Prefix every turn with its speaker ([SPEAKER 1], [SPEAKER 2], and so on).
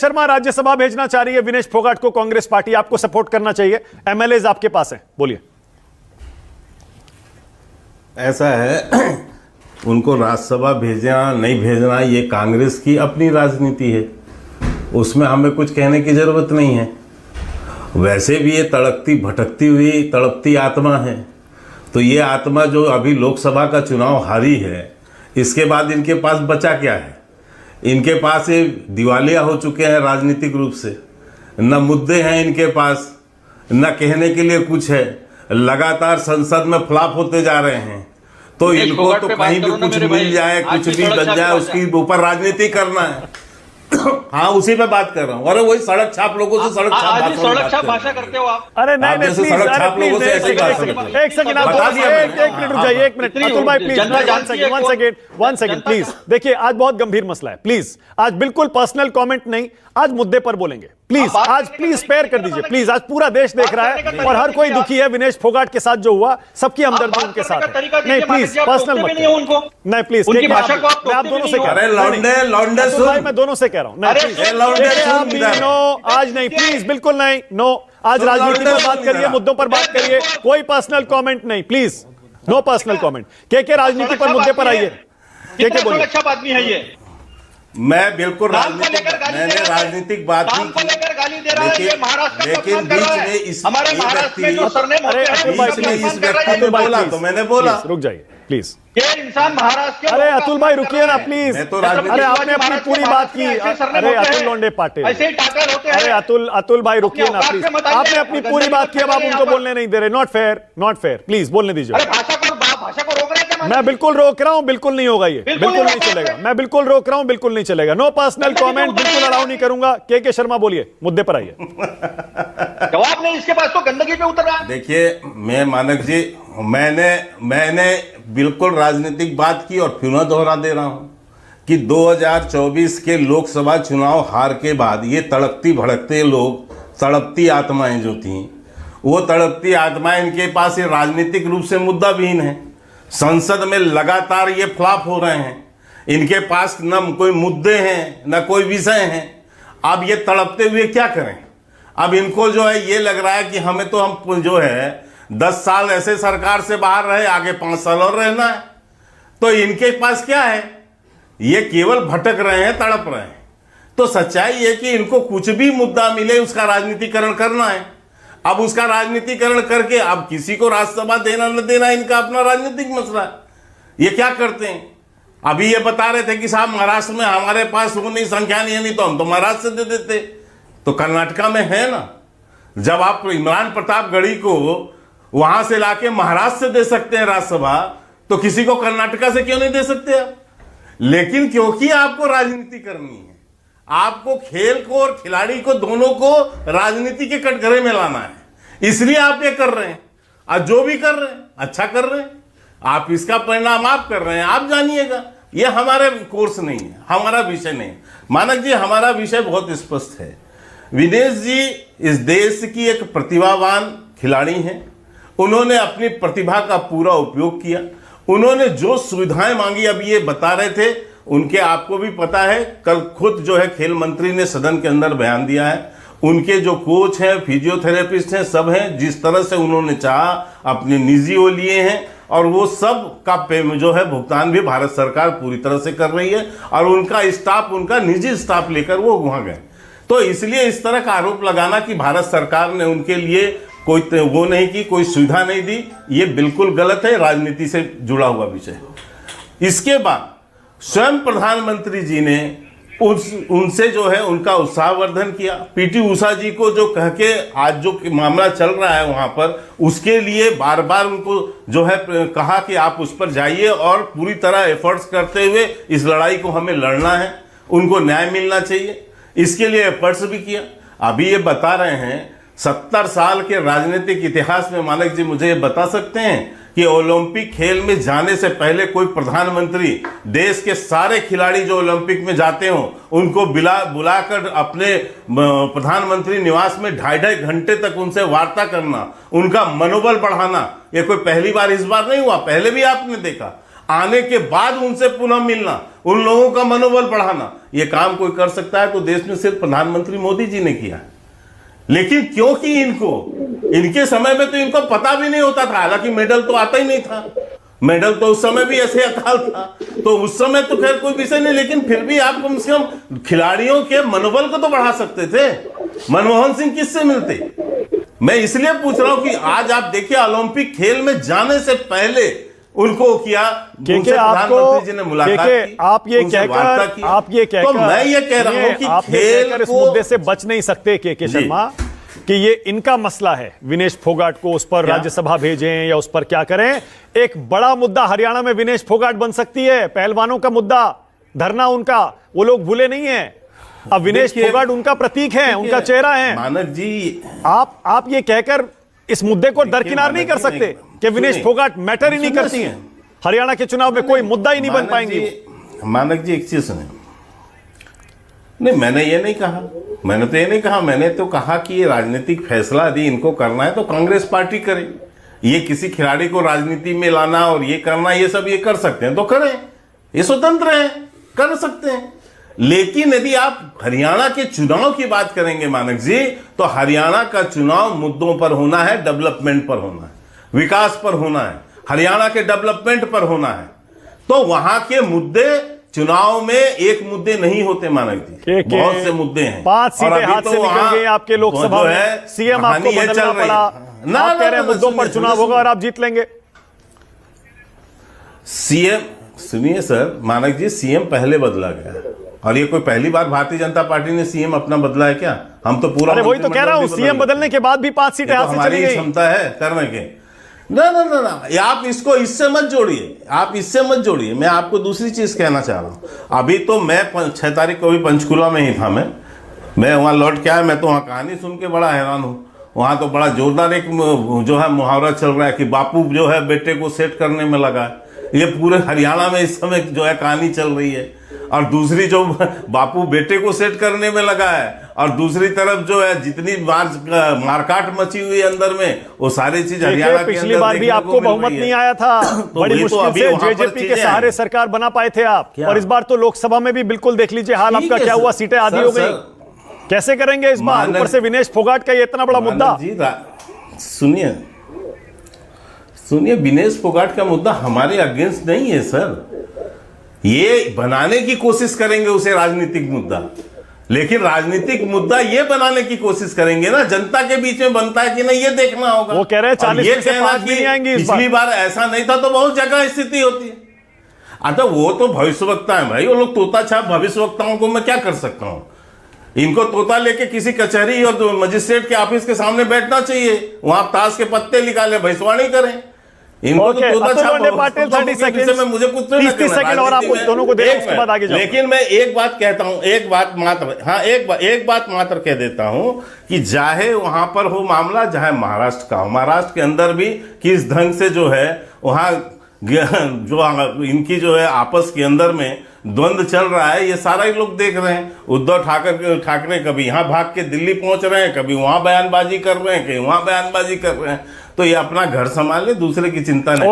[SPEAKER 1] शर्मा राज्यसभा भेजना चाह रही है विनेश फोगाट को कांग्रेस पार्टी, आपको सपोर्ट करना चाहिए, एमएलएज आपके पास है, बोलिए।
[SPEAKER 2] ऐसा है, उनको राज्यसभा भेजना नहीं भेजना ये कांग्रेस की अपनी राजनीति है, उसमें हमें कुछ कहने की जरूरत नहीं है। वैसे भी ये तड़कती भटकती हुई तड़पती आत्मा है, तो ये आत्मा जो अभी लोकसभा का चुनाव हारी है, इसके बाद इनके पास बचा क्या है? इनके पास ये दिवालिया हो चुके हैं राजनीतिक रूप से, न मुद्दे हैं इनके पास, न कहने के लिए कुछ है, लगातार संसद में फ्लॉप होते जा रहे हैं। तो इनको तो कहीं भी कुछ मिल जाए, कुछ भी बन जाए, उसके ऊपर राजनीति करना है। हाँ, उसी पे बात कर रहा हूँ। अरे वही सड़क छाप लोगों से सड़क छाप
[SPEAKER 3] भाषा करते हो आप।
[SPEAKER 1] अरे नहीं नहीं, प्लीज एक सेकंड, आप एक मिनट रुक जाइए, एक मिनट अतुल भाई प्लीज, वन सेकंड प्लीज। देखिए आज बहुत गंभीर मसला है, प्लीज आज बिल्कुल पर्सनल कमेंट नहीं, आज मुद्दे पर बोलेंगे प्लीज, आज प्लीज स्पेयर कर दीजिए प्लीज। आज पूरा देश देख रहा है और हर कोई दुखी है विनेश फोगाट के साथ जो हुआ, सबकी हमदर्दी उनके साथ है। नहीं प्लीज पर्सनल मत, नहीं प्लीज, मैं आप दोनों से कह रहा हूं, मैं दोनों से कह रहा हूं, आज नहीं प्लीज, बिल्कुल नहीं, नो, आज राजनीति पर बात करिए, मुद्दों पर बात करिए, कोई पर्सनल कमेंट नहीं, प्लीज नो पर्सनल कमेंट। के राजनीति पर मुद्दे पर आइए, के बोलिए।
[SPEAKER 3] अच्छा आदमी है ये,
[SPEAKER 2] मैं बिल्कुल मैंने राजनीतिक बात नहीं की, लेकिन बीच में इस व्यक्ति ने बोला तो मैंने बोला।
[SPEAKER 1] रुक जाइए प्लीज,
[SPEAKER 3] ये इंसान महाराष्ट्र के,
[SPEAKER 1] अरे अतुल भाई रुकिए ना प्लीज, अरे आपने अपनी पूरी बात की, अरे अतुल लोंडे पाटिल, अरे अतुल भाई रुकिए ना प्लीज, आपने अपनी पूरी बात की, अब आप उनको बोलने नहीं दे रहे, नॉट फेयर, प्लीज बोलने दीजिए।
[SPEAKER 3] भाषा को रोक रहे हैं,
[SPEAKER 1] मैं बिल्कुल रोक रहा हूं, बिल्कुल नहीं होगा, ये बिल्कुल नहीं चलेगा, मैं बिल्कुल रोक रहा हूं, बिल्कुल नहीं चलेगा, नो पर्सनल कमेंट, बिल्कुल अलाउ नहीं करूंगा। के शर्मा बोलिए, मुद्दे पर आइए।
[SPEAKER 3] जवाब नहीं, इसके पास तो गंदगी पे उतर रहा है।
[SPEAKER 2] देखिए मैं मानक जी, मैंने बिल्कुल राजनीतिक बात की और फिर दोहरा दे रहा हूं कि 2024 के लोकसभा चुनाव हार के बाद ये तड़पती भड़कते लोग, तड़पती आत्माएं जो थी, वो तड़पती आत्माएं इनके पास ये राजनीतिक रूप से मुद्दा विहीन है। संसद में लगातार ये फ्लॉप हो रहे हैं, इनके पास न कोई मुद्दे हैं न कोई विषय हैं। अब ये तड़पते हुए क्या करें? अब इनको जो है ये लग रहा है कि हमें तो हम जो है 10 साल ऐसे सरकार से बाहर रहे, आगे 5 साल और रहना है। तो इनके पास क्या है? ये केवल भटक रहे हैं, तड़प रहे हैं। तो सच्चाई है कि इनको कुछ भी मुद्दा मिले उसका राजनीतिकरण करना है। अब उसका राजनीतिकरण करके अब किसी को राज्यसभा देना न देना इनका अपना राजनीतिक मसला है। ये क्या करते हैं? अभी ये बता रहे थे कि साहब महाराष्ट्र में हमारे पास वो नहीं, संख्या नहीं है, नहीं तो हम तो महाराष्ट्र से दे देते। तो कर्नाटका में है ना, जब आप इमरान प्रताप गढ़ी को वहां से लाके महाराष्ट्र से दे सकते हैं राज्यसभा, तो किसी को कर्नाटका से क्यों नहीं दे सकते आप? लेकिन क्योंकि आपको राजनीति करनी है, आपको खेल को और खिलाड़ी को दोनों को राजनीति के कटघरे में लाना है, इसलिए आप ये कर रहे हैं। और जो भी कर रहे हैं अच्छा कर रहे हैं, आप इसका परिणाम आप कर रहे हैं, आप जानिएगा। ये हमारे कोर्स नहीं है, हमारा विषय नहीं है। मानक जी, हमारा विषय बहुत स्पष्ट है। विनेश जी इस देश की एक प्रतिभावान खिलाड़ी हैं, उन्होंने अपनी प्रतिभा का पूरा उपयोग किया, उन्होंने जो सुविधाएं मांगी, अब ये बता रहे थे, उनके आपको भी पता है, कल खुद जो है खेल मंत्री ने सदन के अंदर बयान दिया है, उनके जो कोच हैं, फिजियोथेरेपिस्ट हैं, सब हैं, जिस तरह से उन्होंने चाहा अपने निजी वो लिए हैं, और वो सब का जो है भुगतान भी भारत सरकार पूरी तरह से कर रही है, और उनका स्टाफ, उनका निजी स्टाफ लेकर वो वहां गए। तो इसलिए इस तरह का आरोप लगाना कि भारत सरकार ने उनके लिए कोई वो नहीं की, कोई सुविधा नहीं दी, ये बिल्कुल गलत है, राजनीति से जुड़ा हुआ विषय। इसके बाद स्वयं प्रधानमंत्री जी ने उनसे जो है उनका उत्साहवर्धन किया। पीटी उषा जी को जो कह के आज जो मामला चल रहा है वहां पर, उसके लिए बार बार उनको जो है कहा कि आप उस पर जाइए और पूरी तरह एफर्ट्स करते हुए इस लड़ाई को हमें लड़ना है, उनको न्याय मिलना चाहिए, इसके लिए एफर्ट्स भी किया। अभी ये बता रहे हैं 70 साल के राजनीतिक इतिहास में, मानक जी मुझे ये बता सकते हैं कि ओलंपिक खेल में जाने से पहले कोई प्रधानमंत्री देश के सारे खिलाड़ी जो ओलंपिक में जाते हो उनको बुलाकर अपने प्रधानमंत्री निवास में 2.5 घंटे तक उनसे वार्ता करना, उनका मनोबल बढ़ाना, ये कोई पहली बार इस बार नहीं हुआ, पहले भी आपने देखा। आने के बाद उनसे पुनः मिलना, उन लोगों का मनोबल बढ़ाना, ये काम कोई कर सकता है तो देश में सिर्फ प्रधानमंत्री मोदी जी ने किया है। लेकिन क्योंकि इनके समय में तो इनको पता भी नहीं होता था, हालांकि मेडल तो आता ही नहीं था, मेडल तो उस समय भी ऐसे अकाल था, तो उस समय तो खैर कोई विषय नहीं, लेकिन फिर भी आप कम से कम खिलाड़ियों के मनोबल को तो बढ़ा सकते थे। मनमोहन सिंह किससे मिलते? मैं इसलिए पूछ रहा हूं कि आज आप देखिए ओलंपिक खेल में जाने से पहले उनको किया, उनसे प्रधानमंत्री जी ने मुलाकात की,
[SPEAKER 1] आप ये
[SPEAKER 2] उनसे वार्ता की।
[SPEAKER 1] कहकर
[SPEAKER 2] तो मैं ये कह रहा हूं कि खेल
[SPEAKER 1] इस मुद्दे से बच नहीं सकते के शर्मा कि ये इनका मसला है, विनेश फोगाट को उस पर राज्यसभा भेजें या उस पर क्या करें। एक बड़ा मुद्दा हरियाणा में विनेश फोगाट बन सकती है, पहलवानों का मुद्दा, धरना उनका, वो लोग भूले नहीं है। अब विनेश फोगाट उनका प्रतीक है, उनका चेहरा है।
[SPEAKER 2] मानक जी,
[SPEAKER 1] आप ये कहकर इस मुद्दे को दरकिनार नहीं कर सकते कि विनेश फोगाट मैटर ही नहीं करती हैं, हरियाणा के चुनाव में कोई मुद्दा ही नहीं बन पाएंगी।
[SPEAKER 2] मानक जी एक चीज सुने, नहीं मैंने ये नहीं कहा, मैंने तो ये नहीं कहा, मैंने तो कहा कि ये राजनीतिक फैसला यदि इनको करना है तो कांग्रेस पार्टी करे। ये किसी खिलाड़ी को राजनीति में लाना और ये करना, ये सब ये कर सकते हैं तो करें, ये स्वतंत्र है, कर सकते हैं। लेकिन यदि आप हरियाणा के चुनाव की बात करेंगे मानक जी, तो हरियाणा का चुनाव मुद्दों पर होना है, डेवलपमेंट पर होना है, विकास पर होना है, हरियाणा के डेवलपमेंट पर होना है। तो वहां के मुद्दे चुनाव में एक मुद्दे नहीं होते मानक जी, बहुत से मुद्दे हैं।
[SPEAKER 1] 5 सीटें हाथ से निकल गई आपके लोकसभा में, सीएम आपको बदलना पड़ा, आप कह रहे हैं मुद्दों पर चुनाव होगा और आप जीत लेंगे।
[SPEAKER 2] सीएम सुनिए सर, मानक जी सीएम पहले बदला गया, और ये कोई पहली बार भारतीय जनता पार्टी ने सीएम अपना बदला है क्या? हम तो पूरा,
[SPEAKER 1] वही तो कह रहा हूं, सीएम बदलने के बाद भी 5 सीटें हाथ से चली गई।
[SPEAKER 2] क्षमता है करने के। ना ना ना ना, आप इसको इससे मत जोड़िए, आप इससे मत जोड़िए। मैं आपको दूसरी चीज कहना चाह रहा हूं। अभी तो मैं 6 तारीख को भी पंचकुला में ही था, मैं वहां लौट के आया, मैं तो वहां कहानी सुन के बड़ा हैरान हूं। वहां तो बड़ा जोरदार एक जो है मुहावरा चल रहा है कि बापू जो है बेटे को सेट करने में लगा है। ये पूरे हरियाणा में इस समय जो है कहानी चल रही है। और दूसरी जो बापू बेटे को सेट करने में लगा है, और दूसरी तरफ जो है जितनी मारकाट मची हुई अंदर में, वो सारी चीज हरियाणा के
[SPEAKER 1] पिछली बार भी आपको बहुमत नहीं आया था, बड़ी मुश्किल से जेजेपी के सहारे सरकार बना पाए थे आप, और इस बार तो लोकसभा में भी बिल्कुल देख लीजिए हाल आपका क्या हुआ, सीटें आधी हो गई। कैसे करेंगे इस बार? ऊपर से विनेश फोगाट का ये इतना बड़ा मुद्दा।
[SPEAKER 2] सुनिए सुनिए, विनेश फोगाट का मुद्दा हमारे अगेंस्ट नहीं है सर, ये बनाने की कोशिश करेंगे उसे राजनीतिक मुद्दा, लेकिन राजनीतिक मुद्दा ये बनाने की कोशिश करेंगे ना, जनता के बीच में बनता है कि नहीं ये देखना होगा।
[SPEAKER 1] वो कह रहे हैं 40 में से 5 भी नहीं आएंगी इस बार।
[SPEAKER 2] पिछली बार ऐसा नहीं था तो बहुत जगह स्थिति होती है। अच्छा वो तो भविष्यवक्ता है भाई, वो लोग तोता छाप भविष्यवक्ताओं को मैं क्या कर सकता हूं? इनको तोता लेके किसी कचहरी और मजिस्ट्रेट के ऑफिस के सामने बैठना चाहिए, वहां ताश के पत्ते निकाले, भविष्यवाणी करें। इनको तो
[SPEAKER 1] पाटिल 30 सेकंड में मुझे कुछ 30 सेकंड और आप दोनों को दें, उसके बाद आगे जाओ।
[SPEAKER 2] लेकिन मैं एक बात कहता हूं, एक बात मात्र, हाँ एक बात मात्र कह देता हूं कि चाहे वहां पर हो मामला, चाहे महाराष्ट्र का हो, महाराष्ट्र के अंदर भी किस ढंग से जो है वहां जो इनकी जो है आपस के अंदर में द्वंद्व चल रहा है, ये सारा ही लोग देख रहे हैं। उद्धव ठाकरे कभी यहाँ भाग के दिल्ली पहुंच रहे हैं, कभी वहां बयानबाजी कर रहे हैं, कहीं वहां बयानबाजी कर रहे हैं। तो ये अपना घर संभाल ले, दूसरे की चिंता नहीं।